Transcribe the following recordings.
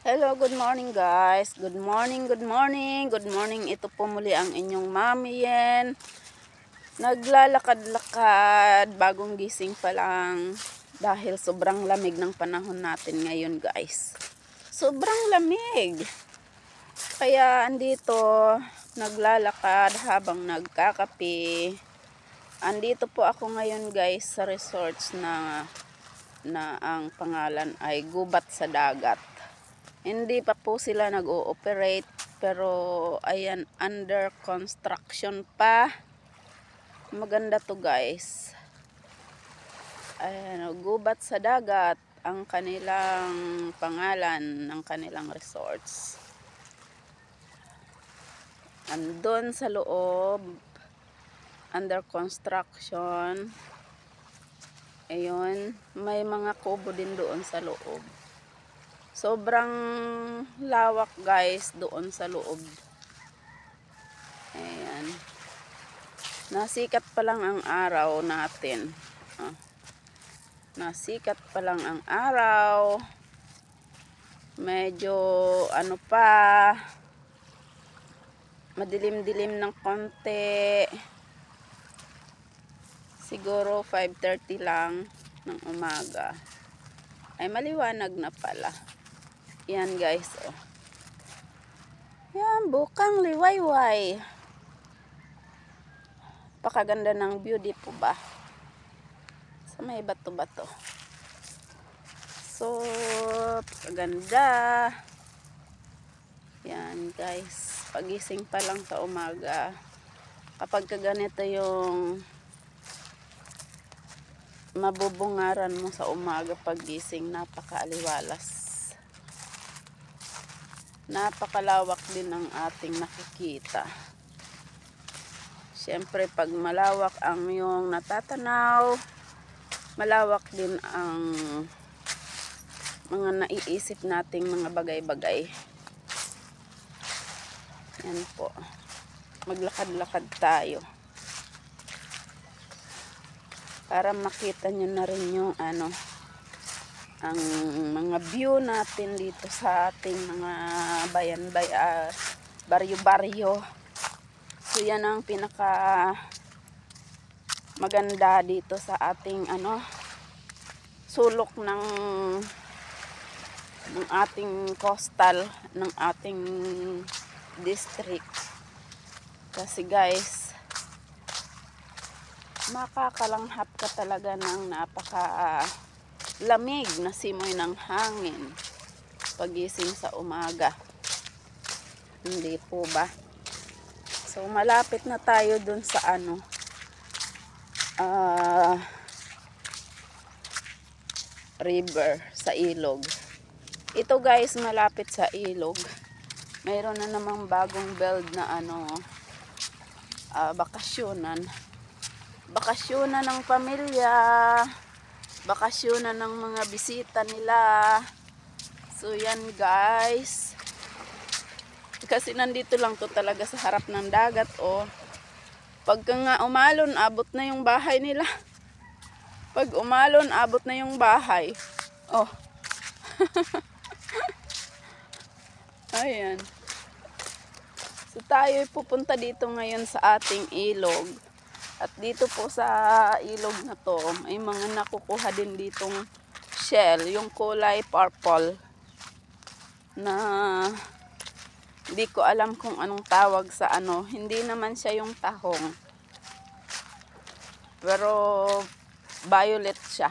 Hello, good morning guys. Good morning, good morning, good morning. Ito po muli ang inyong Mami Yen. Naglalakad-lakad, bagong gising pa lang dahil sobrang lamig ng panahon natin ngayon guys. Sobrang lamig. Kaya andito naglalakad habang nagkakape. Andito po ako ngayon guys sa resorts na ang pangalan ay Gubat sa Dagat. Hindi pa po sila nag-ooperate pero ayan, under construction pa. Maganda to guys. Ayan, Gubat sa Dagat ang kanilang pangalan ng kanilang resorts. Andun sa loob, under construction. Ayun, may mga kubo din doon sa loob. Sobrang lawak guys doon sa loob. Ayan. Nasikat pa lang ang araw natin. Nasikat pa lang ang araw. Medyo ano pa, madilim-dilim ng konti. Siguro 5:30 lang ng umaga. Ay maliwanag na pala. Yan guys, oh. Yan, bukang liwayway. Pakaganda ng view, di po ba? Sa may bato-bato. So, pakaganda. Yan guys, pagising pa lang sa umaga. Kapag kaganito yung mabubungaran mo sa umaga pagising, napakaaliwalas. Napakalawak din ang ating nakikita. Siyempre pag malawak ang iyong natatanaw, malawak din ang mga naiisip nating mga bagay-bagay. Yan po. Maglakad-lakad tayo. Para makita nyo na rin yung ang mga view natin dito sa ating mga baryo-baryo. So yan ang pinaka maganda dito sa ating sulok ng ating coastal, ng ating district. Kasi guys, makakalanghap ka talaga ng napaka lamig na simoy ng hangin pagising sa umaga. Hindi po ba? So malapit na tayo dun sa river, sa ilog. Ito guys, malapit sa ilog. Mayroon na namang bagong build na bakasyonan. Bakasyonan ng pamilya, bakasyonan ng mga bisita nila. So yan guys, kasi nandito lang to talaga sa harap ng dagat. Pagka nga umalon, abot na yung bahay nila. Pag umalon, abot na yung bahay. Ayan. So tayo pupunta dito ngayon sa ating ilog. At dito po sa ilog na to, may mga nakukuha din ditong shell, yung kulay purple, na hindi ko alam kung anong tawag sa hindi naman siya yung tahong, pero violet siya.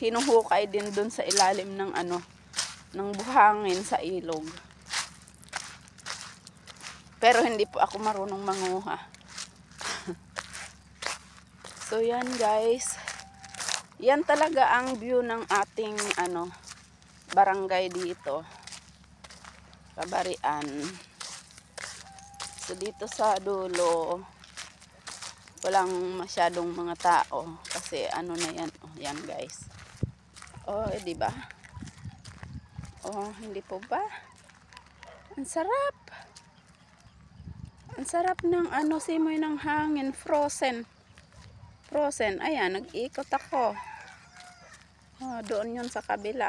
Hinuhukay din dun sa ilalim ng ng buhangin sa ilog. Pero hindi po ako marunong manguha. So yan guys, yan talaga ang view ng ating barangay dito, Kabarian. So dito sa dulo, walang masyadong mga tao kasi na yan, yan guys. Di ba? Hindi po ba? Ang sarap. Ang sarap ng simoy ng hangin, frozen. Ayan, nag-ikot ako. Doon yun sa kabila.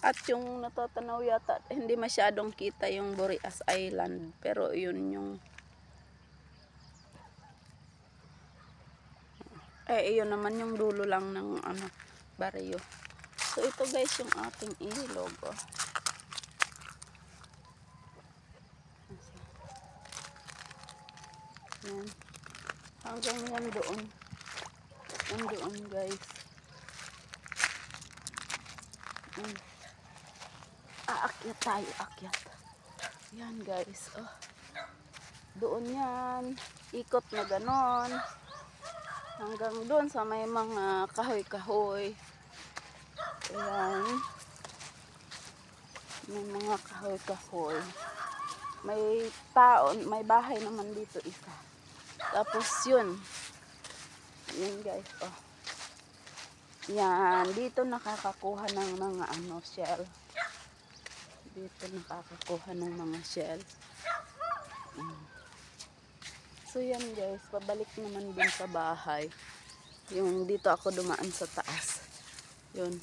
At yung natatanaw yata, hindi masyadong kita yung Boreas Island. Pero yun yung... iyon naman yung dulo lang ng baryo. So ito guys yung ating ilog. Oh. Yan. Hanggang yan doon. Yan doon guys. Aakyat tayo, akyat. Yan guys. Oh. Doon yan. Ikot na ganon. Hanggang doon sa may mga kahoy-kahoy. Ayan. May mga kahoy-kahoy. May taon, may bahay naman dito isa. Tapos yun. Yan guys. Oh. Yan. Dito nakakakuha ng mga shell. Dito nakakakuha ng mga shell. So yan guys, pabalik naman dun sa bahay. Yung dito ako dumaan sa taas. Yun.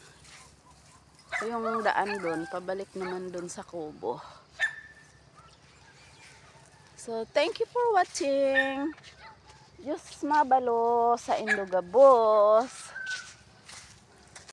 So yung daan dun, pabalik naman dun sa kubo. So thank you for watching. Diyos mabalo sa Indogabos.